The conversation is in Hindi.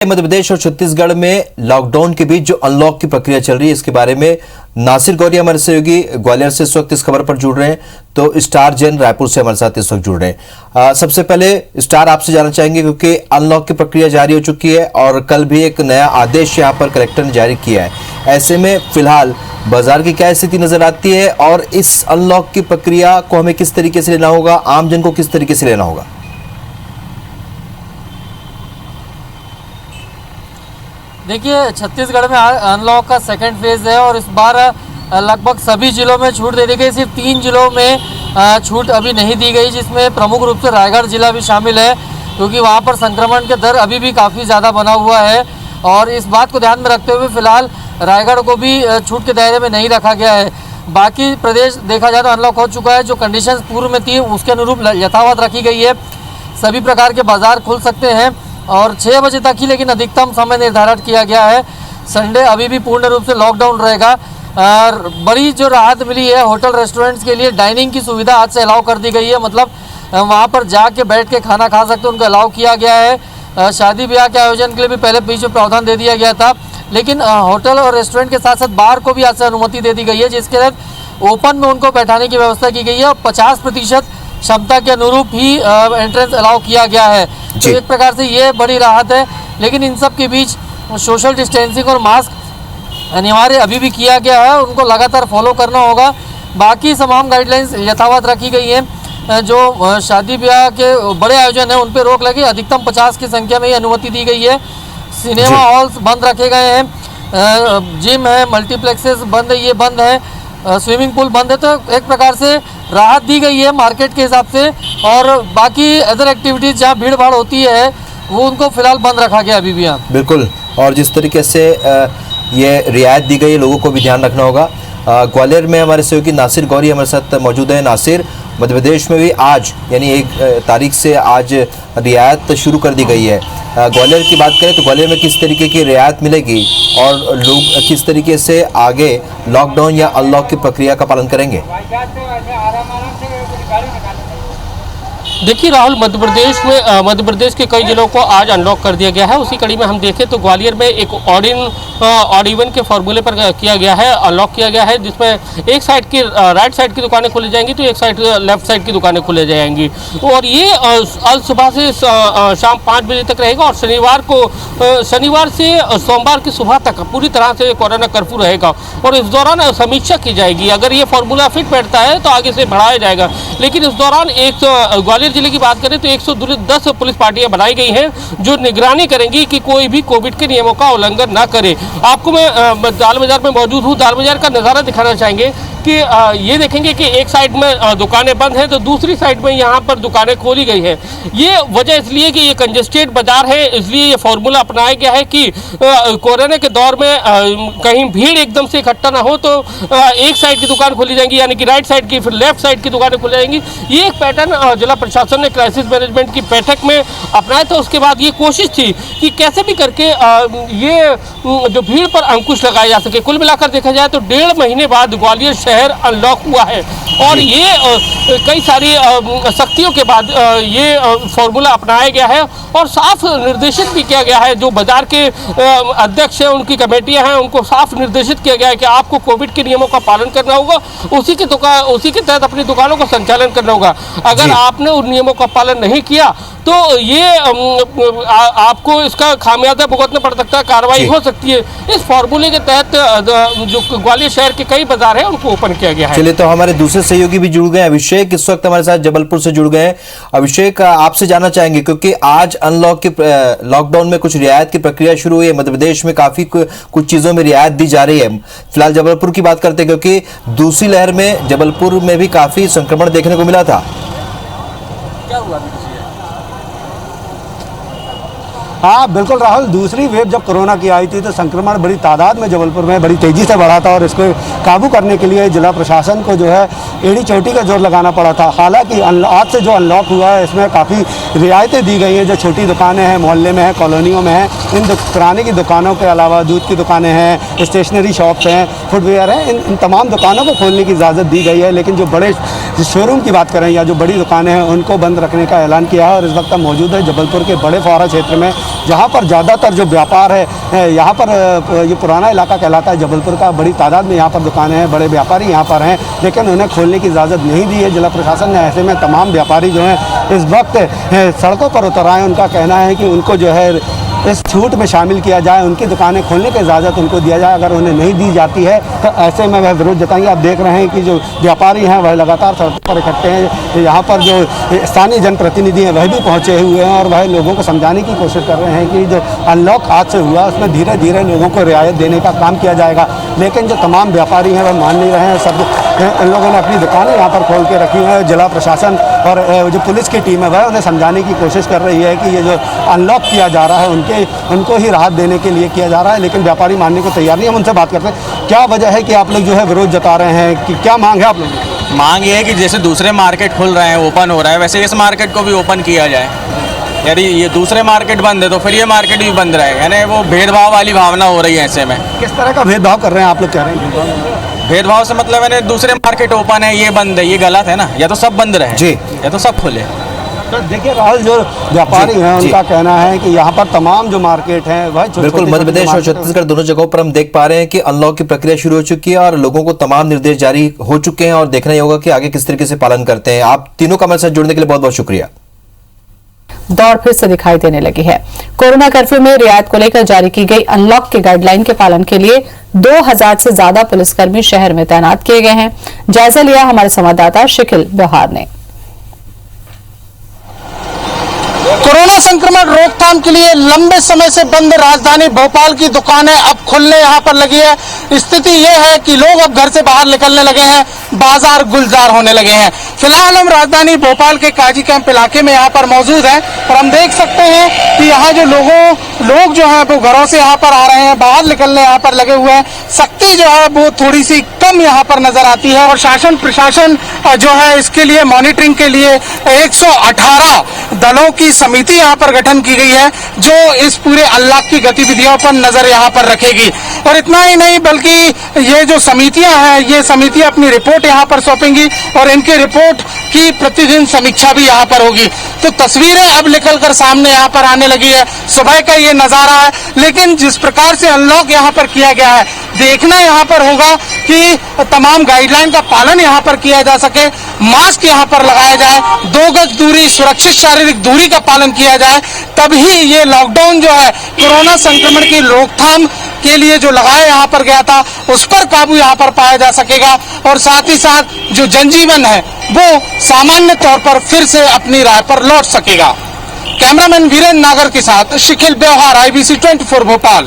मध्य प्रदेश और छत्तीसगढ़ में लॉकडाउन के बीच जो अनलॉक की प्रक्रिया चल रही है इसके बारे में नासिर गौरी हमारे सहयोगी ग्वालियर से इस वक्त इस खबर पर जुड़ रहे हैं, तो स्टार जैन रायपुर से हमारे साथ इस वक्त जुड़ रहे हैं। सबसे पहले स्टार आपसे जानना चाहेंगे क्योंकि अनलॉक की प्रक्रिया जारी हो चुकी है और कल भी एक नया आदेश यहाँ पर कलेक्टर ने जारी किया है। ऐसे में फिलहाल बाजार की क्या स्थिति नजर आती है और इस अनलॉक की प्रक्रिया को हमें किस तरीके से लेना होगा, आम जन को किस तरीके से लेना होगा? देखिए, छत्तीसगढ़ में अनलॉक का सेकंड फेज है और इस बार लगभग सभी जिलों में छूट दे दी गई। सिर्फ 3 जिलों में छूट अभी नहीं दी गई, जिसमें प्रमुख रूप से रायगढ़ जिला भी शामिल है क्योंकि वहां पर संक्रमण के दर अभी भी काफ़ी ज़्यादा बना हुआ है। और इस बात को ध्यान में रखते हुए फिलहाल रायगढ़ को भी छूट के दायरे में नहीं रखा गया है। बाकी प्रदेश देखा जाए तो अनलॉक हो चुका है। जो कंडीशंस पूर्व में थी उसके अनुरूप यथावत रखी गई है। सभी प्रकार के बाजार खुल सकते हैं और 6 बजे तक ही, लेकिन अधिकतम समय निर्धारित किया गया है। संडे अभी भी पूर्ण रूप से लॉकडाउन रहेगा। और बड़ी जो राहत मिली है होटल रेस्टोरेंट्स के लिए, डाइनिंग की सुविधा आज से अलाउ कर दी गई है। मतलब वहाँ पर जाके बैठ के खाना खा सकते हैं, उनको अलाउ किया गया है। शादी ब्याह के आयोजन के लिए भी पहले बीच में प्रावधान दे दिया गया था, लेकिन होटल और रेस्टोरेंट के साथ साथ बार को भी आज से अनुमति दे दी गई है, जिसके तहत ओपन में उनको बैठाने की व्यवस्था की गई है और 50% क्षमता के अनुरूप ही एंट्रेंस अलाउ किया गया है। तो एक प्रकार से ये बड़ी राहत है, लेकिन इन सब के बीच सोशल डिस्टेंसिंग और मास्क अनिवार्य अभी भी किया गया है, उनको लगातार फॉलो करना होगा। बाकी तमाम गाइडलाइंस यथावत रखी गई हैं। जो शादी ब्याह के बड़े आयोजन हैं उन पर रोक लगी, अधिकतम 50 की संख्या में ही अनुमति दी गई है। सिनेमा हॉल्स बंद रखे गए हैं, जिम है, मल्टीप्लेक्सेस बंद है, ये बंद है, स्विमिंग पूल बंद है। तो एक प्रकार से राहत दी गई है मार्केट के हिसाब से। और बाकी अदर एक्टिविटीज़ जहाँ भीड़ भाड़ होती है वो उनको फिलहाल बंद रखा गया अभी भी यहाँ। बिल्कुल, और जिस तरीके से ये रियायत दी गई है लोगों को भी ध्यान रखना होगा। ग्वालियर में हमारे सहयोगी नासिर गौरी हमारे साथ मौजूद है। नासिर, मध्य प्रदेश में भी आज यानी 1 तारीख से आज रियायत शुरू कर दी गई है। ग्वालियर की बात करें तो ग्वालियर में किस तरीके की रियायत मिलेगी और लोग किस तरीके से आगे लॉकडाउन या अनलॉक की प्रक्रिया का पालन करेंगे? देखिए राहुल, मध्य प्रदेश के कई जिलों को आज अनलॉक कर दिया गया है। उसी कड़ी में हम देखें तो ग्वालियर में एक ऑड इवन के फॉर्मूले पर किया गया है, अनलॉक किया गया है, जिसमें एक साइड की राइट साइड की दुकानें खुली जाएंगी तो एक साइड लेफ्ट साइड की दुकानें खुले जाएंगी। और ये आज सुबह से शाम 5 बजे तक रहेगा और शनिवार से सोमवार की सुबह तक पूरी तरह से कोरोना कर्फ्यू रहेगा। और इस दौरान समीक्षा की जाएगी, अगर ये फॉर्मूला फिट बैठता है तो आगे से बढ़ाया जाएगा। लेकिन इस दौरान ग्वालियर जिले की बात करें तो 110 पुलिस पार्टियां बनाई गई हैं जो निगरानी करेंगी कि कोई भी कोविड के नियमों का उल्लंघन ना करे। आपको मैं दाल बाजार में मौजूद हूँ, दाल बाजार का नज़ारा दिखाना चाहेंगे कि ये देखेंगे कि एक साइड में दुकानें बंद हैं तो दूसरी साइड में यहाँ पर दुकानें खोली गई हैं। ये वजह इसलिए कि ये कंजेस्टेड बाजार है, इसलिए ये फॉर्मूला अपनाया गया है कि कोरोना के दौर में कहीं भीड़ एकदम से इकट्ठा ना हो तो एक साइड की दुकान खोली जाएंगी, यानी कि राइट साइड की, फिर लेफ्ट साइड की दुकानें खुली जाएंगी। ये एक पैटर्न जिला प्रशासन ने क्राइसिस मैनेजमेंट की बैठक में अपनाया था। उसके बाद ये कोशिश थी कि कैसे भी करके ये जो भीड़ पर अंकुश लगाया जा सके। कुल मिलाकर देखा जाए तो 1.5 महीने बाद ग्वालियर शहर अनलॉक हुआ है और ये कई सारी सख्तियों के बाद ये फॉर्मूला अपनाया गया है और साफ निर्देशित भी किया गया है। जो बाजार के अध्यक्ष हैं, उनकी कमेटियां हैं, उनको साफ निर्देशित किया गया है कि आपको कोविड के नियमों का पालन करना होगा, उसी के तहत अपनी दुकानों का संचालन करना होगा। अगर आपने उन नियमों का पालन नहीं किया तो ये आपको इसका खामियाजा भुगतना पड़ सकता है, कार्रवाई हो सकती है। इस फॉर्मूले के तहत जो ग्वालियर शहर के कई बाजार हैं उनको ओपन किया गया है। चलिए, तो हमारे दूसरे सहयोगी भी जुड़ गए। अभिषेक इस वक्त हमारे साथ जबलपुर से जुड़ गए हैं। अभिषेक, आपसे जानना चाहेंगे क्योंकि आज अनलॉक की लॉकडाउन में कुछ रियायत की प्रक्रिया शुरू हुई है। मध्य प्रदेश में काफी कुछ चीजों में रियायत दी जा रही है। फिलहाल जबलपुर की बात करते हैं क्योंकि दूसरी लहर में जबलपुर में भी काफी संक्रमण देखने को मिला था। क्या हुआ? हाँ बिल्कुल राहुल, दूसरी वेव जब कोरोना की आई थी तो संक्रमण बड़ी तादाद में जबलपुर में बड़ी तेज़ी से बढ़ा था और इसको काबू करने के लिए जिला प्रशासन को जो है एड़ी चोटी का जोर लगाना पड़ा था। हालांकि आज से जो अनलॉक हुआ है इसमें काफ़ी रियायतें दी गई हैं। जो छोटी दुकानें हैं, मोहल्ले में हैं, कॉलोनियों में हैं, इन किराने की दुकानों के अलावा दूध की दुकानें हैं, स्टेशनरी शॉप्स हैं, फुटवेयर हैं, इन तमाम दुकानों को खोलने की इजाज़त दी गई है। लेकिन जो बड़े जिस शोरूम की बात करें या जो बड़ी दुकानें हैं उनको बंद रखने का ऐलान किया है। और इस वक्त हम मौजूद है जबलपुर के बड़े फव्वारा क्षेत्र में, जहाँ पर ज़्यादातर जो व्यापार है, यहाँ पर ये पुराना इलाका कहलाता है जबलपुर का। बड़ी तादाद में यहाँ पर दुकानें हैं, बड़े व्यापारी यहाँ पर हैं, लेकिन उन्हें खोलने की इजाज़त नहीं दी है जिला प्रशासन ने। ऐसे में तमाम व्यापारी जो हैं इस वक्त सड़कों पर उतर आए। उनका कहना है कि उनको जो है इस छूट में शामिल किया जाए, उनकी दुकानें खोलने की इजाज़त उनको दिया जाए। अगर उन्हें नहीं दी जाती है तो ऐसे में वह विरोध जताएंगे। आप देख रहे हैं कि जो व्यापारी हैं वह लगातार सड़कों पर इकट्ठे हैं। यहाँ पर जो स्थानीय जनप्रतिनिधि हैं वह भी पहुँचे हुए हैं और वह लोगों को समझाने की कोशिश कर रहे हैं कि जो अनलॉक आज से हुआ उसमें धीरे धीरे लोगों को रियायत देने का काम किया जाएगा। लेकिन जो तमाम व्यापारी हैं वह मान नहीं रहे हैं। सब उन लोगों ने अपनी दुकानें यहाँ पर खोल के रखी हुई हैं। जिला प्रशासन और जो पुलिस की टीम है वह उन्हें समझाने की कोशिश कर रही है कि ये जो अनलॉक किया जा रहा है उनको ही राहत देने के लिए किया जा रहा है, लेकिन व्यापारी मानने को तैयार नहीं। हम उनसे बात करते हैं, क्या वजह है कि आप लोग जो है विरोध जता रहे हैं, कि क्या मांग है आप लोगों की? मांग ये है कि जैसे दूसरे मार्केट खुल रहे हैं, ओपन हो रहा है, वैसे इस मार्केट को भी ओपन किया जाए। यदि ये दूसरे मार्केट बंद है तो फिर ये मार्केट भी बंद रहे, यानी वो भेदभाव वाली भावना हो रही है। ऐसे में किस तरह का भेदभाव कर रहे हैं आप लोग, कह रहे हैं? भेदभाव से मतलब यानी दूसरे मार्केट ओपन है, ये बंद है, ये गलत है ना। या तो सब बंद रहे जी, या तो सब खुले। तो देखिए राहुल, जो व्यापारी हैं उनका कहना है कि यहाँ पर तमाम जो मार्केट हैं वह बिल्कुल मध्य प्रदेश और छत्तीसगढ़ दोनों जगहों पर हम देख पा रहे हैं कि अनलॉक की प्रक्रिया शुरू हो चुकी है और लोगों को तमाम निर्देश जारी हो चुके हैं और देखना ही होगा कि आगे किस तरीके से पालन करते हैं। आप तीनों का हमारे साथ जुड़ने के लिए बहुत बहुत शुक्रिया। दौड़ फिर से दिखाई देने लगी है। कोरोना कर्फ्यू में रियायत को लेकर जारी की गई अनलॉक के गाइडलाइन के पालन के लिए 2000 से ज्यादा पुलिसकर्मी शहर में तैनात किए गए हैं। जायजा लिया हमारे संवाददाता शिखिल ब्योहार ने। कोरोना संक्रमण रोकथाम के लिए लंबे समय से बंद राजधानी भोपाल की दुकानें अब खुलने यहाँ पर लगी है। स्थिति ये है कि लोग अब घर से बाहर निकलने लगे हैं, बाजार गुलजार होने लगे हैं। फिलहाल हम राजधानी भोपाल के काजी कैंप इलाके में यहाँ पर मौजूद हैं और हम देख सकते हैं कि यहाँ जो लोग जो है वो घरों से यहाँ पर आ रहे हैं, बाहर निकलने यहाँ पर लगे हुए हैं। सख्ती जो है वो थोड़ी सी कम यहाँ पर नजर आती है और शासन प्रशासन जो है इसके लिए मॉनिटरिंग के लिए 118 दलों की समिति यहाँ पर गठन की गई है जो इस पूरे अनलॉक की गतिविधियों पर नजर यहाँ पर रखेगी। और इतना ही नहीं बल्कि ये जो समितियां हैं ये समितियां अपनी रिपोर्ट यहाँ पर सौंपेंगी और इनकी रिपोर्ट की प्रतिदिन समीक्षा भी यहाँ पर होगी। तो तस्वीरें अब निकलकर सामने यहाँ पर आने लगी है। सुबह का ये नजारा है, लेकिन जिस प्रकार से अनलॉक यहाँ पर किया गया है देखना यहाँ पर होगा कि तमाम गाइडलाइन का पालन यहाँ पर किया जा सके। मास्क यहाँ पर लगाया जाए, 2 गज दूरी, सुरक्षित शारीरिक दूरी का पालन किया जाए, तभी ये लॉकडाउन जो है कोरोना संक्रमण की रोकथाम के लिए जो लगाया यहाँ पर गया था उस पर काबू यहाँ पर पाया जा सकेगा और साथ ही साथ जो जनजीवन है वो सामान्य तौर पर फिर से अपनी राह पर लौट सकेगा। कैमरामैन वीरेंद्र नागर के साथ शिखिल ब्योहार, IBC 24 भोपाल।